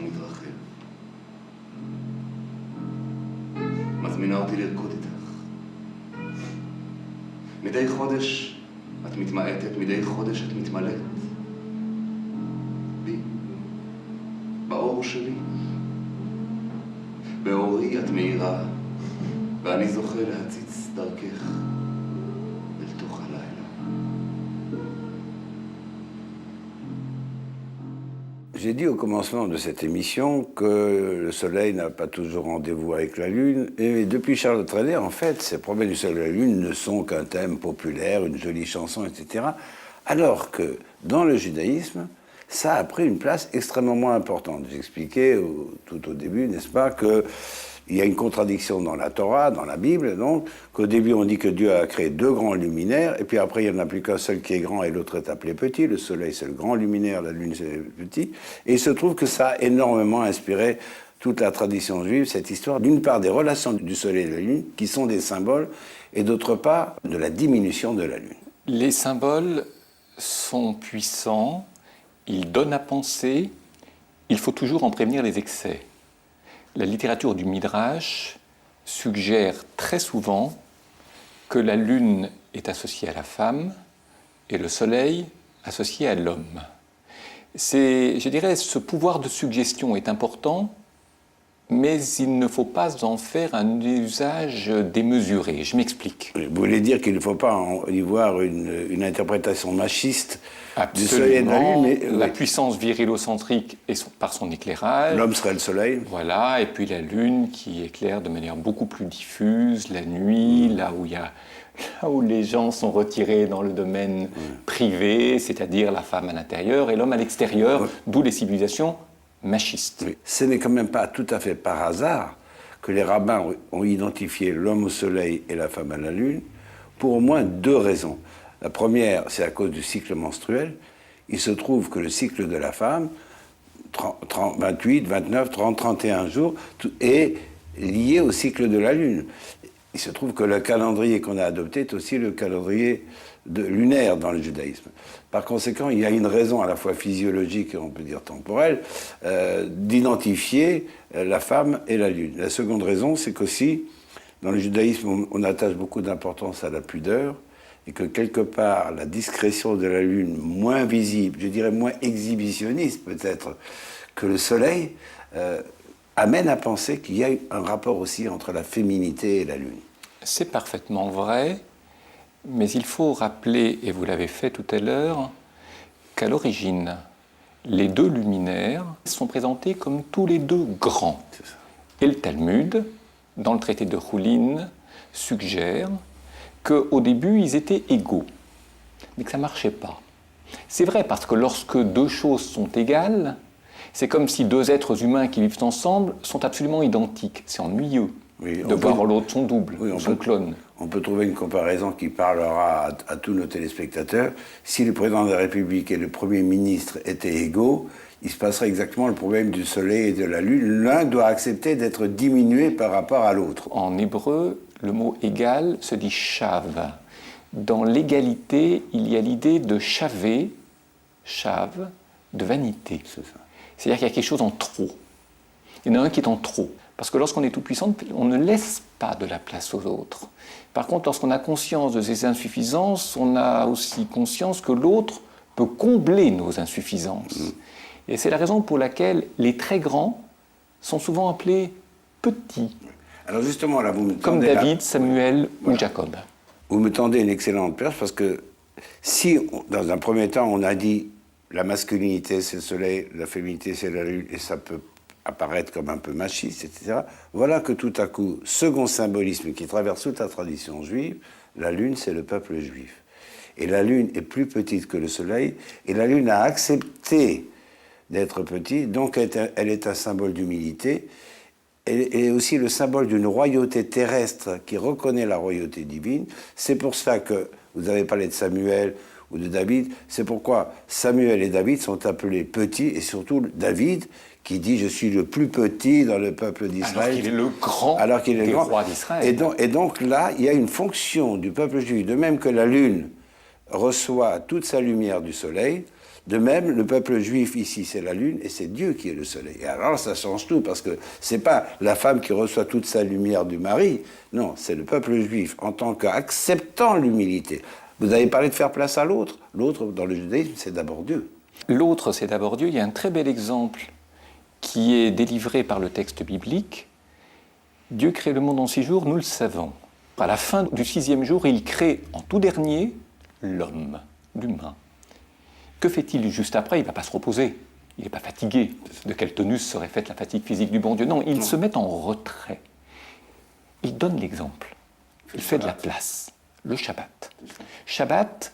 מתרחב. מזמינה אותי לרקוד איתך. מדי חודש את מתמעטת, מדי חודש את מתמלאת. בי, באור שלי. באורי את מאירה, ואני זוכה להציץ דרכך אל תוך הלילה. J'ai dit au commencement de cette émission que le Soleil n'a pas toujours rendez-vous avec la Lune. Et depuis Charles Trenet, en fait, ces problèmes du Soleil et de la Lune ne sont qu'un thème populaire, une jolie chanson, etc. Alors que dans le judaïsme, ça a pris une place extrêmement importante. J'expliquais tout au début, n'est-ce pas, qu'il y a une contradiction dans la Torah, dans la Bible, donc, qu'au début on dit que Dieu a créé deux grands luminaires, et puis après il n'y en a plus qu'un seul qui est grand et l'autre est appelé petit. Le Soleil c'est le grand luminaire, la Lune c'est le petit. Et il se trouve que ça a énormément inspiré toute la tradition juive, cette histoire, d'une part des relations du Soleil et de la Lune, qui sont des symboles, et d'autre part de la diminution de la Lune. Les symboles sont puissants, ils donnent à penser, il faut toujours en prévenir les excès. La littérature du Midrash suggère très souvent que la Lune est associée à la femme et le Soleil associé à l'homme. Je dirais, ce pouvoir de suggestion est important, mais il ne faut pas en faire un usage démesuré. Je m'explique. Vous voulez dire qu'il ne faut pas y voir une interprétation machiste Absolument. du Soleil et de la Lune, mais la puissance virilocentrique est par son éclairage. L'homme serait le Soleil. Voilà, et puis la Lune qui éclaire de manière beaucoup plus diffuse, la nuit, là où les gens sont retirés dans le domaine privé, c'est-à-dire la femme à l'intérieur et l'homme à l'extérieur, d'où les civilisations machistes. Oui. Ce n'est quand même pas tout à fait par hasard que les rabbins ont identifié l'homme au Soleil et la femme à la Lune pour au moins deux raisons. La première, c'est à cause du cycle menstruel. Il se trouve que le cycle de la femme, 28, 29, 30, 31 jours, est lié au cycle de la Lune. Il se trouve que le calendrier qu'on a adopté est aussi le calendrier lunaire dans le judaïsme. Par conséquent, il y a une raison à la fois physiologique et on peut dire temporelle d'identifier la femme et la Lune. La seconde raison, c'est qu'aussi, dans le judaïsme, on attache beaucoup d'importance à la pudeur et que quelque part, la discrétion de la Lune, moins visible, je dirais moins exhibitionniste peut-être que le Soleil, amène à penser qu'il y a un rapport aussi entre la féminité et la Lune. C'est parfaitement vrai, mais il faut rappeler, et vous l'avez fait tout à l'heure, qu'à l'origine, les deux luminaires sont présentés comme tous les deux grands. Et le Talmud, dans le traité de Choulin, suggère qu'au début, ils étaient égaux, mais que ça ne marchait pas. C'est vrai, parce que lorsque deux choses sont égales, c'est comme si deux êtres humains qui vivent ensemble sont absolument identiques. C'est ennuyeux de voir l'autre son double, son clone. On peut trouver une comparaison qui parlera à tous nos téléspectateurs. Si le président de la République et le Premier ministre étaient égaux, il se passerait exactement le problème du Soleil et de la Lune. L'un doit accepter d'être diminué par rapport à l'autre. En hébreu, le mot « égal » se dit « shav ». Dans l'égalité, il y a l'idée de shaver, shav, de vanité. C'est ça. C'est-à-dire qu'il y a quelque chose en trop. Il y en a un qui est en trop. Parce que lorsqu'on est tout puissant, on ne laisse pas de la place aux autres. Par contre, lorsqu'on a conscience de ses insuffisances, on a aussi conscience que l'autre peut combler nos insuffisances. Et c'est la raison pour laquelle les très grands sont souvent appelés petits. Alors justement, là, vous me comme tendez David, Samuel ou Jacob. Vous me tendez une excellente perche parce que si, dans un premier temps, on a dit la masculinité, c'est le Soleil, la féminité, c'est la Lune, et ça peut apparaître comme un peu machiste, etc. Voilà que tout à coup, second symbolisme qui traverse toute la tradition juive, la Lune, c'est le peuple juif. Et la Lune est plus petite que le Soleil, et la Lune a accepté d'être petite, donc elle est un symbole d'humilité, elle est aussi le symbole d'une royauté terrestre qui reconnaît la royauté divine. C'est pour ça que vous avez parlé de Samuel ou de David, c'est pourquoi Samuel et David sont appelés petits, et surtout David, qui dit « je suis le plus petit dans le peuple d'Israël ». Alors qu'il est le grand des rois d'Israël. Et donc là, il y a une fonction du peuple juif, de même que la Lune reçoit toute sa lumière du Soleil, De même, le peuple juif ici, c'est la lune et c'est Dieu qui est le soleil. Et alors ça change tout parce que c'est pas la femme qui reçoit toute sa lumière du mari, non, c'est le peuple juif en tant qu'acceptant l'humilité. Vous avez parlé de faire place à l'autre. L'autre, dans le judaïsme, c'est d'abord Dieu. L'autre, c'est d'abord Dieu. Il y a un très bel exemple qui est délivré par le texte biblique. Dieu crée le monde en 6 jours, nous le savons. À la fin du 6e jour, il crée en tout dernier l'homme, l'humain. Que fait-il juste après? Il ne va pas se reposer. Il n'est pas fatigué. De quelle tenue serait faite la fatigue physique du bon Dieu? Non, il se met en retrait. Il donne l'exemple. Il fait de la place. Le Shabbat. Shabbat,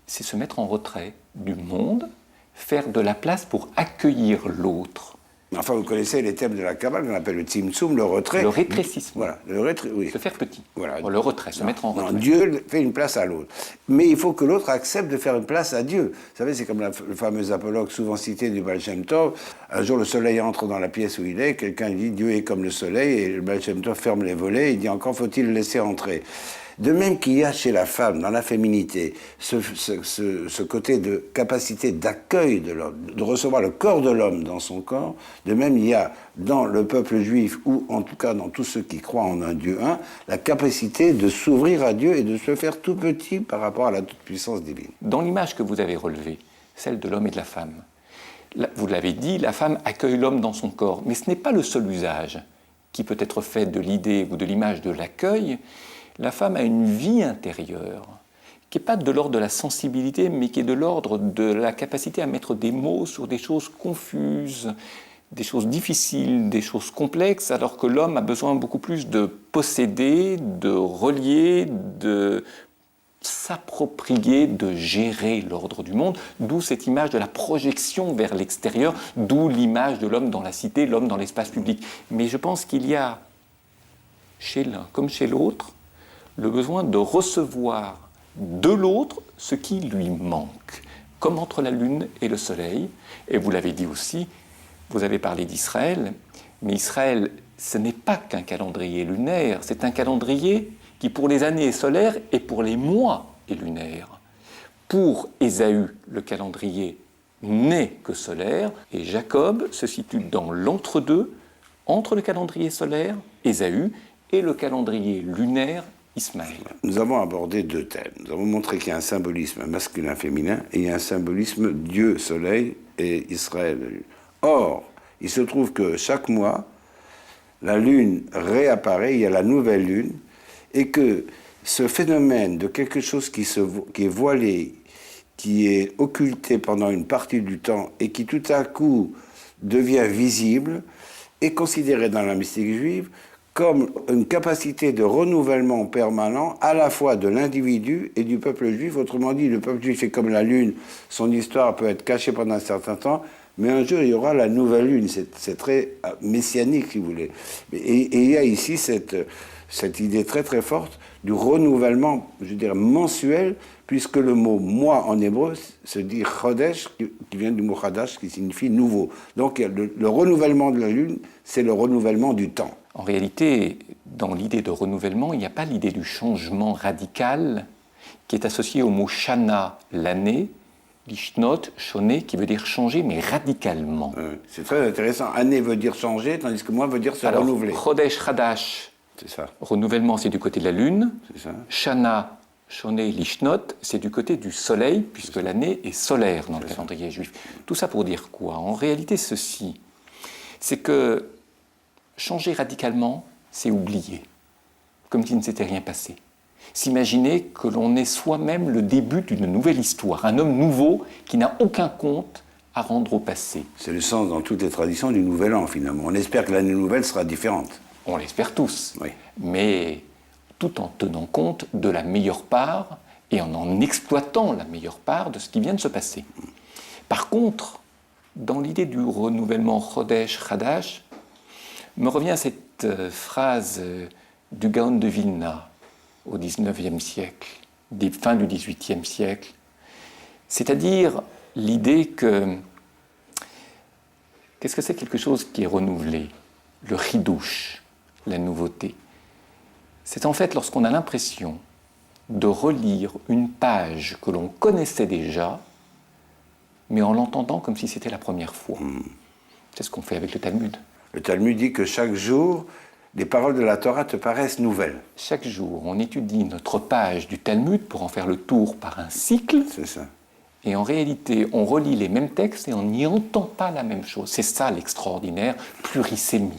c'est se mettre en retrait du monde, faire de la place pour accueillir l'autre. Enfin, vous connaissez les thèmes de la Kabbale, qu'on appelle le tzimtzum, le retrait. Le rétrécissement. Voilà, le retrait, oui. Se faire petit. Voilà. Le retrait, se mettre en retrait. Non, Dieu fait une place à l'autre. Mais il faut que l'autre accepte de faire une place à Dieu. Vous savez, c'est comme le fameux apologue souvent cité du Baal Shem Tov. Un jour, le soleil entre dans la pièce où il est, quelqu'un dit « Dieu est comme le soleil » et le Baal Shem Tov ferme les volets, il dit « Encore faut-il le laisser entrer ». De même qu'il y a chez la femme, dans la féminité, ce côté de capacité d'accueil de l'homme, de recevoir le corps de l'homme dans son corps, de même il y a dans le peuple juif, ou en tout cas dans tous ceux qui croient en un Dieu un, la capacité de s'ouvrir à Dieu et de se faire tout petit par rapport à la toute-puissance divine. Dans l'image que vous avez relevée, celle de l'homme et de la femme, vous l'avez dit, la femme accueille l'homme dans son corps, mais ce n'est pas le seul usage qui peut être fait de l'idée ou de l'image de l'accueil. La femme a une vie intérieure qui n'est pas de l'ordre de la sensibilité, mais qui est de l'ordre de la capacité à mettre des mots sur des choses confuses, des choses difficiles, des choses complexes, alors que l'homme a besoin beaucoup plus de posséder, de relier, de s'approprier, de gérer l'ordre du monde, d'où cette image de la projection vers l'extérieur, d'où l'image de l'homme dans la cité, l'homme dans l'espace public. Mais je pense qu'il y a, chez l'un comme chez l'autre, le besoin de recevoir de l'autre ce qui lui manque, comme entre la lune et le soleil. Et vous l'avez dit aussi, vous avez parlé d'Israël, mais Israël, ce n'est pas qu'un calendrier lunaire, c'est un calendrier qui pour les années est solaire et pour les mois est lunaire. Pour Ésaü, le calendrier n'est que solaire, et Jacob se situe dans l'entre-deux, entre le calendrier solaire, Ésaü, et le calendrier lunaire, Ismaël. Nous avons abordé 2 thèmes. Nous avons montré qu'il y a un symbolisme masculin-féminin et il y a un symbolisme Dieu-Soleil et Israël. Or, il se trouve que chaque mois, la Lune réapparaît, il y a la nouvelle Lune, et que ce phénomène de quelque chose qui est voilé, qui est occulté pendant une partie du temps et qui tout à coup devient visible, est considéré dans la mystique juive comme une capacité de renouvellement permanent à la fois de l'individu et du peuple juif. Autrement dit, le peuple juif est comme la lune, son histoire peut être cachée pendant un certain temps, mais un jour il y aura la nouvelle lune, c'est très messianique si vous voulez. Et il y a ici cette idée très très forte du renouvellement, je dirais, mensuel, puisque le mot « mois » en hébreu se dit « chodesh », qui vient du mot « chadash », qui signifie « nouveau ». Donc le renouvellement de la lune, c'est le renouvellement du temps. En réalité, dans l'idée de renouvellement, il n'y a pas l'idée du changement radical qui est associée au mot shana, l'année, lishnot, shoné, qui veut dire changer, mais radicalement. C'est très intéressant. Année veut dire changer, tandis que mois veut dire se renouveler. Chodesh, chadash, c'est ça. Renouvellement, c'est du côté de la lune. C'est ça. Shana, shoné, lishnot, c'est du côté du soleil, puisque l'année est solaire dans le calendrier juif. Tout ça pour dire quoi? En réalité, ceci, c'est que changer radicalement, c'est oublier, comme s'il ne s'était rien passé. S'imaginer que l'on est soi-même le début d'une nouvelle histoire, un homme nouveau qui n'a aucun compte à rendre au passé. C'est le sens dans toutes les traditions du Nouvel An, finalement. On espère que l'année nouvelle sera différente. On l'espère tous, oui. Mais tout en tenant compte de la meilleure part et en exploitant la meilleure part de ce qui vient de se passer. Par contre, dans l'idée du renouvellement Chodesh, Chadash, me revient cette phrase du Gaon de Vilna au XIXe siècle, fin du XVIIIe siècle, c'est-à-dire l'idée que qu'est-ce que c'est quelque chose qui est renouvelé? Le chidouche, la nouveauté. C'est en fait lorsqu'on a l'impression de relire une page que l'on connaissait déjà mais en l'entendant comme si c'était la première fois. C'est ce qu'on fait avec le Talmud. Le Talmud dit que chaque jour, les paroles de la Torah te paraissent nouvelles. Chaque jour, on étudie notre page du Talmud pour en faire le tour par un cycle. C'est ça. Et en réalité, on relit les mêmes textes et on n'y entend pas la même chose. C'est ça l'extraordinaire, plurisémie,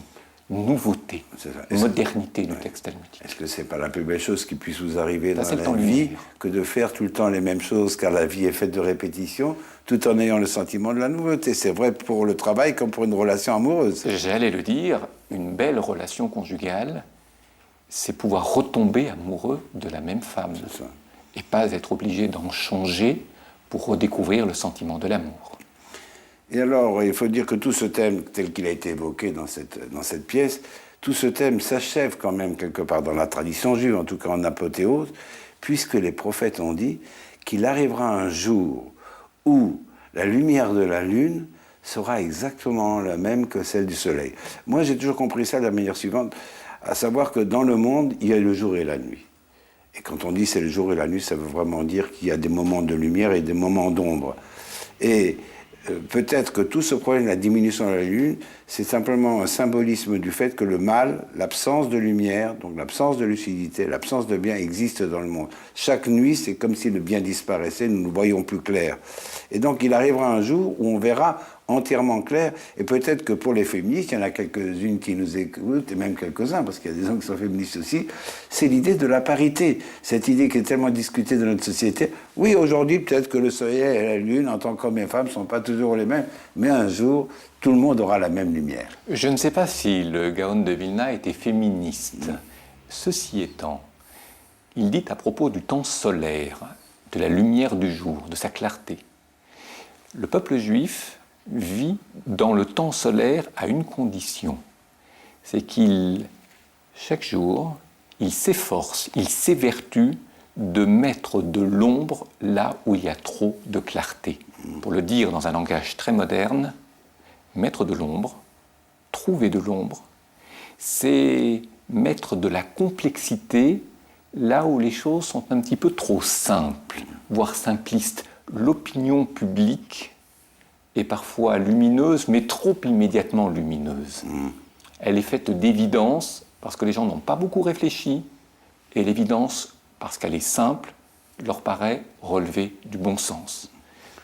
nouveauté, modernité du texte talmudique. Est-ce que c'est pas la plus belle chose qui puisse vous arriver Ça, dans la vie que de faire tout le temps les mêmes choses, car la vie est faite de répétitions, tout en ayant le sentiment de la nouveauté. C'est vrai pour le travail comme pour une relation amoureuse. J'allais le dire, une belle relation conjugale, c'est pouvoir retomber amoureux de la même femme. C'est ça. Et pas être obligé d'en changer pour redécouvrir le sentiment de l'amour. Et alors, il faut dire que tout ce thème, tel qu'il a été évoqué dans cette pièce, tout ce thème s'achève quand même quelque part dans la tradition juive, en tout cas en apothéose, puisque les prophètes ont dit qu'il arrivera un jour où la lumière de la lune sera exactement la même que celle du soleil. Moi, j'ai toujours compris ça de la manière suivante, à savoir que dans le monde, il y a le jour et la nuit. Et quand on dit c'est le jour et la nuit, ça veut vraiment dire qu'il y a des moments de lumière et des moments d'ombre. Et peut-être que tout ce problème de la diminution de la lune, c'est simplement un symbolisme du fait que le mal, l'absence de lumière, donc l'absence de lucidité, l'absence de bien existe dans le monde. Chaque nuit, c'est comme si le bien disparaissait, nous ne voyons plus clair. Et donc il arrivera un jour où on verra entièrement clair, et peut-être que pour les féministes, il y en a quelques-unes qui nous écoutent, et même quelques-uns, parce qu'il y a des gens qui sont féministes aussi, c'est l'idée de la parité, cette idée qui est tellement discutée dans notre société. Oui, aujourd'hui, peut-être que le soleil et la lune, en tant qu'hommes et femmes, ne sont pas toujours les mêmes, mais un jour, tout le monde aura la même lumière. Je ne sais pas si le Gaon de Vilna était féministe. Ceci étant, il dit à propos du temps solaire, de la lumière du jour, de sa clarté. Le peuple juif vit dans le temps solaire à une condition, c'est qu'il, chaque jour, il s'efforce, il s'évertue de mettre de l'ombre là où il y a trop de clarté. Pour le dire dans un langage très moderne, mettre de l'ombre, trouver de l'ombre, c'est mettre de la complexité là où les choses sont un petit peu trop simples, voire simplistes. L'opinion publique est parfois lumineuse, mais trop immédiatement lumineuse. Elle est faite d'évidence parce que les gens n'ont pas beaucoup réfléchi, et l'évidence, parce qu'elle est simple, leur paraît relever du bon sens.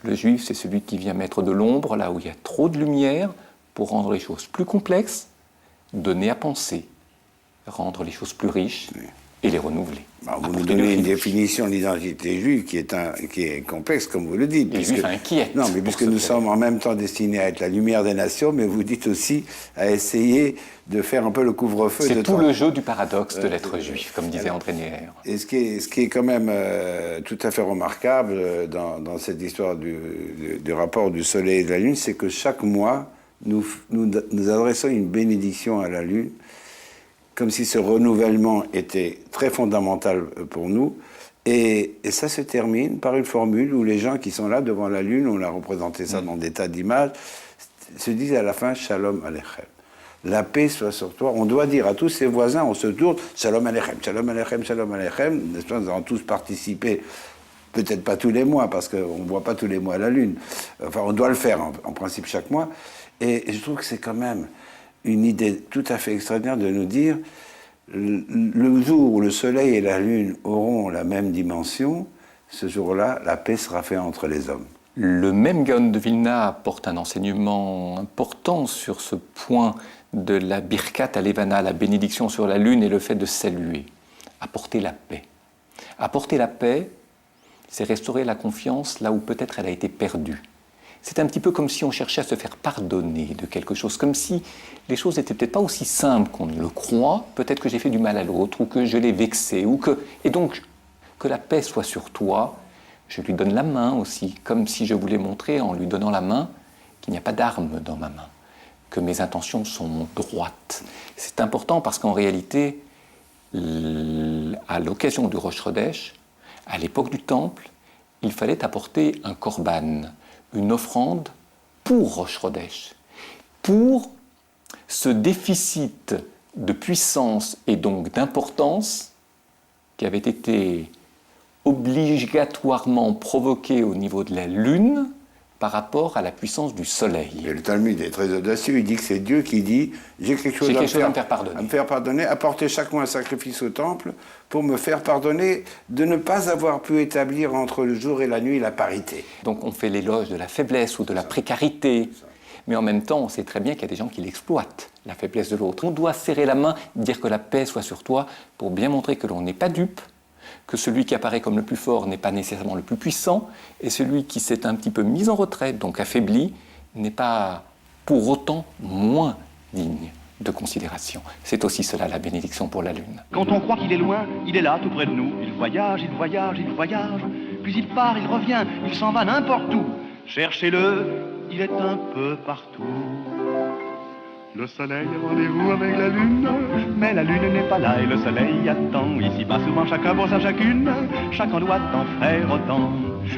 Le juif, c'est celui qui vient mettre de l'ombre là où il y a trop de lumière pour rendre les choses plus complexes, donner à penser, rendre les choses plus riches et les renouveler. Vous nous donnez une définition de l'identité juive qui est complexe, comme vous le dites. Les Juifs inquiètent. Non, mais puisque nous sommes en même temps destinés à être la lumière des nations, mais vous dites aussi à essayer de faire un peu le couvre-feu. C'est tout le jeu du paradoxe de l'être juif, comme disait André Neher. Et ce qui est quand même tout à fait remarquable dans cette histoire du rapport du soleil et de la lune, c'est que chaque mois, nous adressons une bénédiction à la lune, comme si ce renouvellement était très fondamental pour nous. Et ça se termine par une formule où les gens qui sont là devant la lune, on a représenté ça dans des tas d'images, se disent à la fin « Shalom Aleichem ». La paix soit sur toi. On doit dire à tous ses voisins, on se tourne « Shalom Aleichem, Shalom Aleichem, Shalom Aleichem ». N'est-ce pas, nous avons tous participé, peut-être pas tous les mois, parce qu'on ne voit pas tous les mois la lune. Enfin, on doit le faire en principe chaque mois. Et je trouve que c'est quand même une idée tout à fait extraordinaire de nous dire le jour où le soleil et la lune auront la même dimension, ce jour-là, la paix sera faite entre les hommes. Le même Gaon de Vilna apporte un enseignement important sur ce point de la birkat alevana, la bénédiction sur la lune et le fait de saluer. Apporter la paix. Apporter la paix, c'est restaurer la confiance là où peut-être elle a été perdue. C'est un petit peu comme si on cherchait à se faire pardonner de quelque chose, comme si les choses n'étaient peut-être pas aussi simples qu'on le croit, peut-être que j'ai fait du mal à l'autre, ou que je l'ai vexé, et donc que la paix soit sur toi. Je lui donne la main aussi, comme si je voulais montrer en lui donnant la main qu'il n'y a pas d'arme dans ma main, que mes intentions sont droites. C'est important parce qu'en réalité, à l'occasion du Rosh Chodesh, à l'époque du Temple, il fallait apporter un korban, une offrande pour Rosh Chodesh, pour ce déficit de puissance et donc d'importance qui avait été obligatoirement provoqué au niveau de la lune par rapport à la puissance du soleil. Et le Talmud est très audacieux, il dit que c'est Dieu qui dit « J'ai quelque chose à me faire pardonner, apportez chaque mois un sacrifice au temple pour me faire pardonner de ne pas avoir pu établir entre le jour et la nuit la parité. » Donc on fait l'éloge de la faiblesse ou de la précarité, mais en même temps on sait très bien qu'il y a des gens qui l'exploitent, la faiblesse de l'autre. On doit serrer la main, dire que la paix soit sur toi pour bien montrer que l'on n'est pas dupe, que celui qui apparaît comme le plus fort n'est pas nécessairement le plus puissant, et celui qui s'est un petit peu mis en retraite, donc affaibli, n'est pas pour autant moins digne de considération. C'est aussi cela la bénédiction pour la lune. Quand on croit qu'il est loin, il est là tout près de nous. Il voyage, il voyage, il voyage, puis il part, il revient, il s'en va n'importe où. Cherchez-le, il est un peu partout. Le soleil a rendez-vous avec la lune, mais la lune n'est pas là et le soleil attend. Ici pas souvent chacun pour sa chacune, chacun doit en faire autant.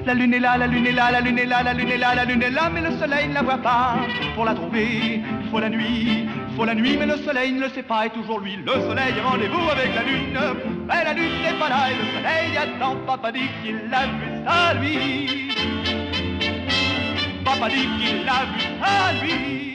La lune est là, la lune est là, la lune est là, la lune est là, la lune est là, mais le soleil ne la voit pas. Pour la trouver, il faut la nuit, mais le soleil ne le sait pas et toujours lui. Le soleil a rendez-vous avec la lune, mais la lune n'est pas là et le soleil attend. Papa dit qu'il l'a vu ça lui, papa dit qu'il l'a vu ça lui.